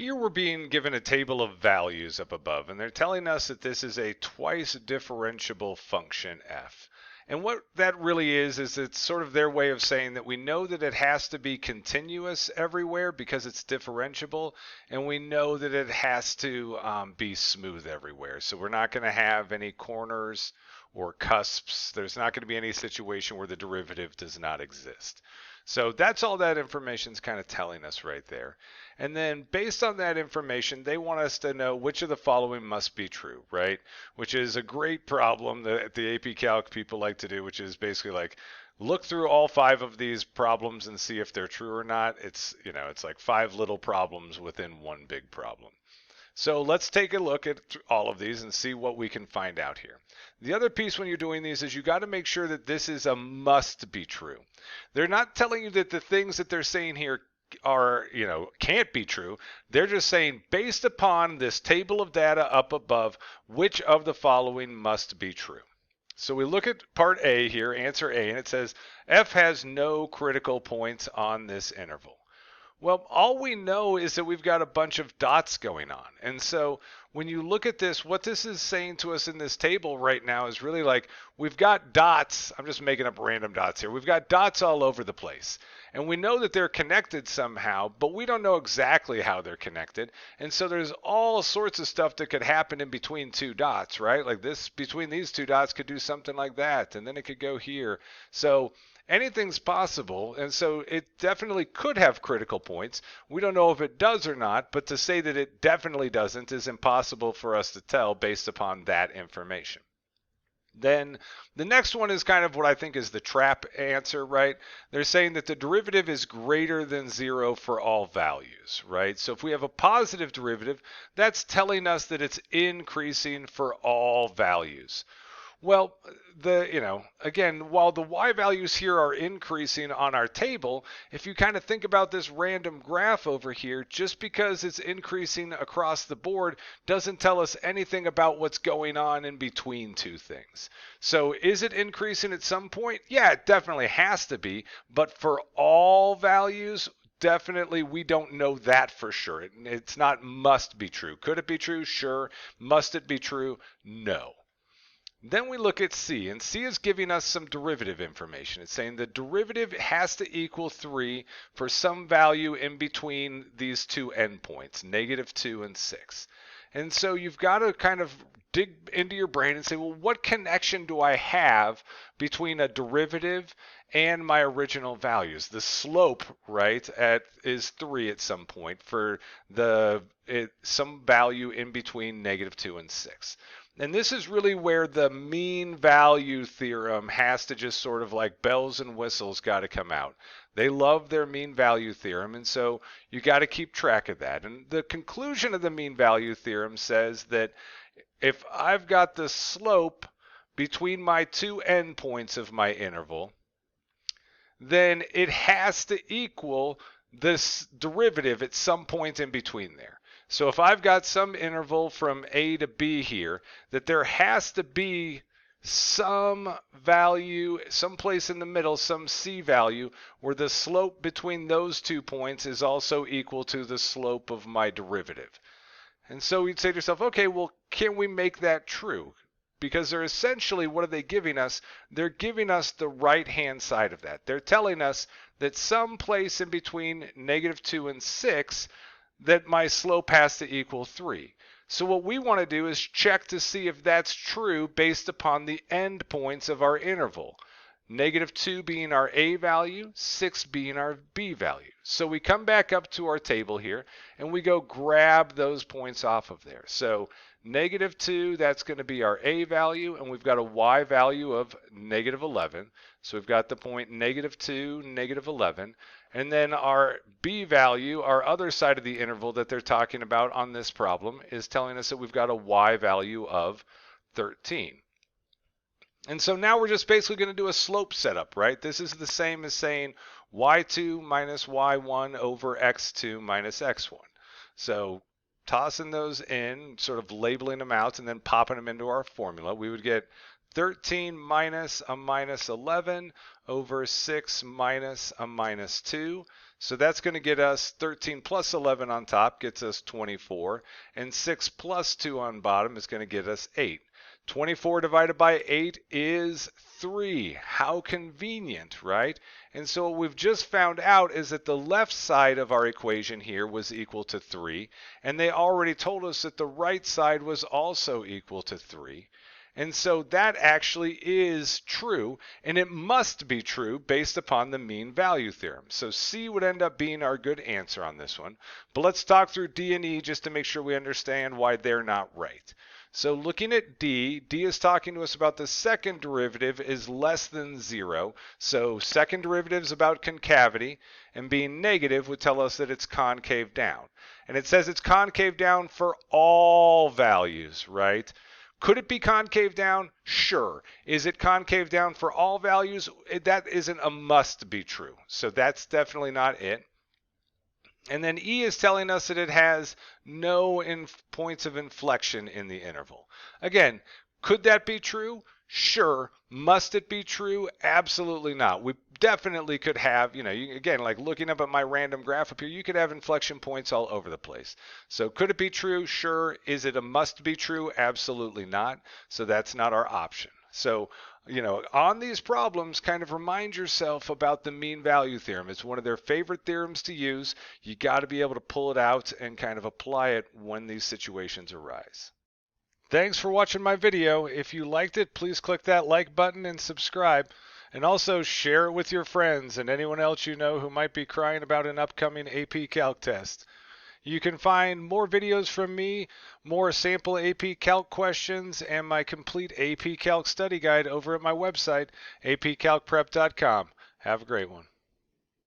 Here we're being given a table of values up above, and they're telling us that this is a twice differentiable function f. And what that really is it's sort of their way of saying that we know that it has to be continuous everywhere because it's differentiable, and we know that it has to be smooth everywhere. So we're not going to have any corners or cusps. There's not going to be any situation where the derivative does not exist. So that's all that information is kind of telling us right there. And then based on that information, they want us to know which of the following must be true, right? Which is a great problem that the AP Calc people like to do, which is basically like look through all 5 of these problems and see if they're true or not. It's like 5 little problems within one big problem. So let's take a look at all of these and see what we can find out here. The other piece when you're doing these is you got to make sure that this is a must be true. They're not telling you that the things that they're saying here are, can't be true. They're just saying based upon this table of data up above, which of the following must be true. So we look at part A here, answer A, and it says f has no critical points on this interval. Well, all we know is that we've got a bunch of dots going on. And so when you look at this, what this is saying to us in this table right now is really like we've got dots. I'm just making up random dots here. We've got dots all over the place. And we know that they're connected somehow, but we don't know exactly how they're connected. And so there's all sorts of stuff that could happen in between 2 dots, right? Like this, between these 2 dots could do something like that. And then it could go here. So anything's possible, and so it definitely could have critical points. We don't know if it does or not, but to say that it definitely doesn't is impossible for us to tell based upon that information. Then the next one is kind of what I think is the trap answer, right? They're saying that the derivative is greater than 0 for all values, right? So if we have a positive derivative, that's telling us that it's increasing for all values. Well, again, while the y values here are increasing on our table, if you kind of think about this random graph over here, just because it's increasing across the board doesn't tell us anything about what's going on in between 2 things. So is it increasing at some point? Yeah, it definitely has to be, but for all values, definitely we don't know that for sure. It's not must be true. Could it be true? Sure. Must it be true? No. Then we look at C, and C is giving us some derivative information. It's saying the derivative has to equal 3 for some value in between these 2 endpoints, -2 and 6. And so you've got to kind of dig into your brain and say, well, what connection do I have between a derivative and my original values? The slope, right, is 3 at some point for some value in between -2 and 6. And this is really where the mean value theorem has to just sort of like bells and whistles got to come out. They love their mean value theorem, and so you got to keep track of that. And the conclusion of the mean value theorem says that if I've got the slope between my 2 endpoints of my interval, then it has to equal this derivative at some point in between there. So if I've got some interval from A to B here, that there has to be some value, someplace in the middle, some C value, where the slope between those 2 points is also equal to the slope of my derivative. And so you'd say to yourself, okay, well, can we make that true? Because they're essentially, what are they giving us? They're giving us the right-hand side of that. They're telling us that some place in between -2 and 6, that my slope has to equal 3. So what we want to do is check to see if that's true based upon the endpoints of our interval. -2 being our A value, 6 being our B value. So we come back up to our table here and we go grab those points off of there. So -2, that's going to be our A value, and we've got a Y value of -11. So we've got the point -2, -11. And then our B value, our other side of the interval that they're talking about on this problem, is telling us that we've got a Y value of 13. And so now we're just basically going to do a slope setup, right? This is the same as saying y2 minus y1 over x2 minus x1. So tossing those in, sort of labeling them out, and then popping them into our formula, we would get 13 minus a minus 11 over 6 minus a minus 2. So that's going to get us 13 plus 11 on top gets us 24, and 6 plus 2 on bottom is going to get us 8. 24 divided by 8 is 3. How convenient, right? And so what we've just found out is that the left side of our equation here was equal to 3, and they already told us that the right side was also equal to 3. And so that actually is true, and it must be true based upon the mean value theorem. So C would end up being our good answer on this one. But let's talk through D and E just to make sure we understand why they're not right. So looking at D, D is talking to us about the second derivative is less than 0. So second derivative is about concavity, and being negative would tell us that it's concave down. And it says it's concave down for all values, right? Could it be concave down? Sure. Is it concave down for all values? That isn't a must be true. So that's definitely not it. And then E is telling us that it has no points of inflection in the interval. Again, could that be true? Sure. Must it be true? Absolutely not. We definitely could have, again, like looking up at my random graph up here, you could have inflection points all over the place. So could it be true? Sure. Is it a must be true? Absolutely not. So that's not our option. So, on these problems, kind of remind yourself about the mean value theorem. It's one of their favorite theorems to use. You got to be able to pull it out and kind of apply it when these situations arise. Thanks for watching my video. If you liked it, please click that like button and subscribe. And also share it with your friends and anyone else you know who might be crying about an upcoming AP Calc test. You can find more videos from me, more sample AP Calc questions, and my complete AP Calc study guide over at my website, apcalcprep.com. Have a great one.